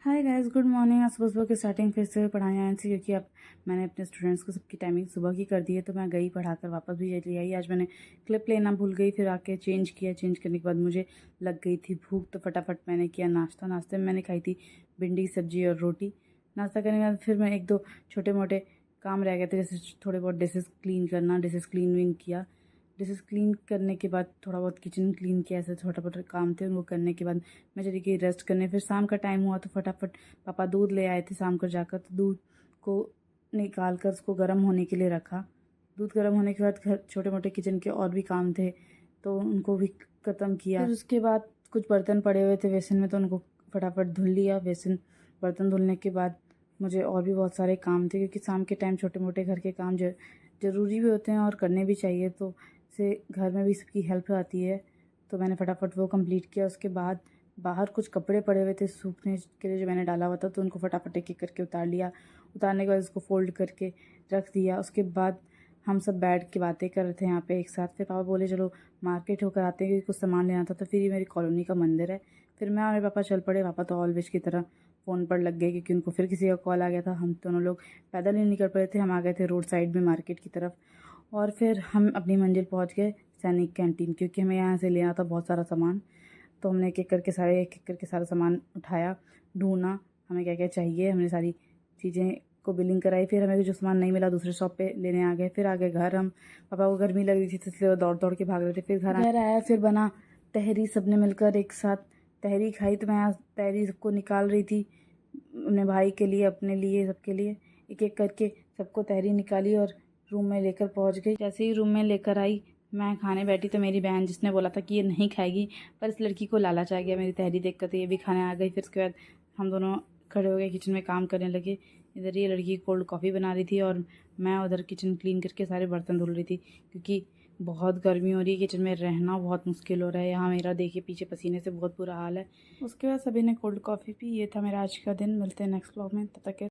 Hi guys, good morning. आज सुबह की स्टार्टिंग फिर से पढ़ाई आए थी क्योंकि अब मैंने अपने स्टूडेंट्स को सबकी टाइमिंग सुबह की कर दी है, तो मैं गई पढ़ाकर वापस भी चली आई। आज मैंने क्लिप लेना भूल गई, फिर आके चेंज किया। चेंज करने के बाद मुझे लग गई थी भूख, तो फटाफट मैंने किया नाश्ता। नाश्ते में मैंने खाई थी भिंडी की सब्जी और रोटी। नाश्ता करने के बाद फिर मैं एक दो छोटे मोटे काम रह गए थे, जैसे थोड़े बहुत डिशेज़ क्लीन करना, डिशेज़ क्लीन किया। डिशेज़ क्लीन करने के बाद थोड़ा बहुत किचन क्लीन किया, ऐसे छोटा मोटा काम थे उनको करने के बाद मैं चली गई रेस्ट करने। फिर शाम का टाइम हुआ तो फटाफट पापा दूध ले आए थे शाम को जाकर, तो दूध को निकाल कर उसको गर्म होने के लिए रखा। दूध गर्म होने के बाद घर छोटे मोटे किचन के और भी काम थे तो उनको भी ख़त्म किया। फिर उसके बाद कुछ बर्तन पड़े हुए थे बेसिन में, तो उनको फटाफट धुल लिया। बेसिन बर्तन धुलने के बाद मुझे और भी बहुत सारे काम थे, क्योंकि शाम के टाइम छोटे मोटे घर के काम ज़रूरी भी होते हैं और करने भी चाहिए, तो से घर में भी सबकी हेल्प आती है। तो मैंने फटाफट वो कंप्लीट किया। उसके बाद बाहर कुछ कपड़े पड़े हुए थे सूखने के लिए जो मैंने डाला हुआ था, तो उनको फटाफट एक एक करके उतार लिया। उतारने के बाद उसको फोल्ड करके रख दिया। उसके बाद हम सब बैठ के बातें कर रहे थे यहाँ पे एक साथ। फिर पापा बोले चलो मार्केट होकर आते हैं, क्योंकि कुछ सामान लेना था। तो फिर ये मेरी कॉलोनी का मंदिर है। फिर मैं और मेरे पापा चल पड़े। पापा तो ऑलवेज की तरह फ़ोन पर लग गए, क्योंकि उनको फिर किसी का कॉल आ गया था। हम दोनों लोग पैदल ही निकल पड़े थे। हम आ गए थे रोड साइड में मार्केट की तरफ, और फिर हम अपनी मंजिल पहुँच गए सैनिक कैंटीन, क्योंकि हमें यहाँ से लेना था बहुत सारा सामान। तो हमने एक एक करके सारा सामान उठाया, ढूंढा हमें क्या क्या चाहिए। हमने सारी चीज़ें को बिलिंग कराई। फिर हमें जो सामान नहीं मिला दूसरे शॉप पे लेने आ गए। फिर आ गए घर। हम पापा को गर्मी लग रही थी तो इसलिए वो दौड़ दौड़ के भाग रहे थे। फिर घर आया, फिर बना तहरी। सबने मिलकर एक साथ तहरी खाई। तो मैं यहाँ तहरी सबको निकाल रही थी, अपने भाई के लिए, अपने लिए, सबके लिए एक एक करके सबको तहरी निकाली और रूम में लेकर पहुँच गई। जैसे ही रूम में लेकर आई, मैं खाने बैठी तो मेरी बहन, जिसने बोला था कि ये नहीं खाएगी, पर इस लड़की को लालच आ गया मेरी तहरी देख कर, तो ये भी खाने आ गई। फिर उसके बाद हम दोनों खड़े हो गए, किचन में काम करने लगे। इधर ये लड़की कोल्ड कॉफ़ी बना रही थी और मैं उधर किचन क्लीन करके सारे बर्तन धुल रही थी, क्योंकि बहुत गर्मी हो रही है, किचन में रहना बहुत मुश्किल हो रहा है। यहाँ मेरा देखिए पीछे पसीने से बहुत बुरा हाल है। उसके बाद सभी ने कोल्ड कॉफ़ी पी। ये था मेरा आज का दिन। मिलते हैं नेक्स्ट व्लॉग में, तब तक के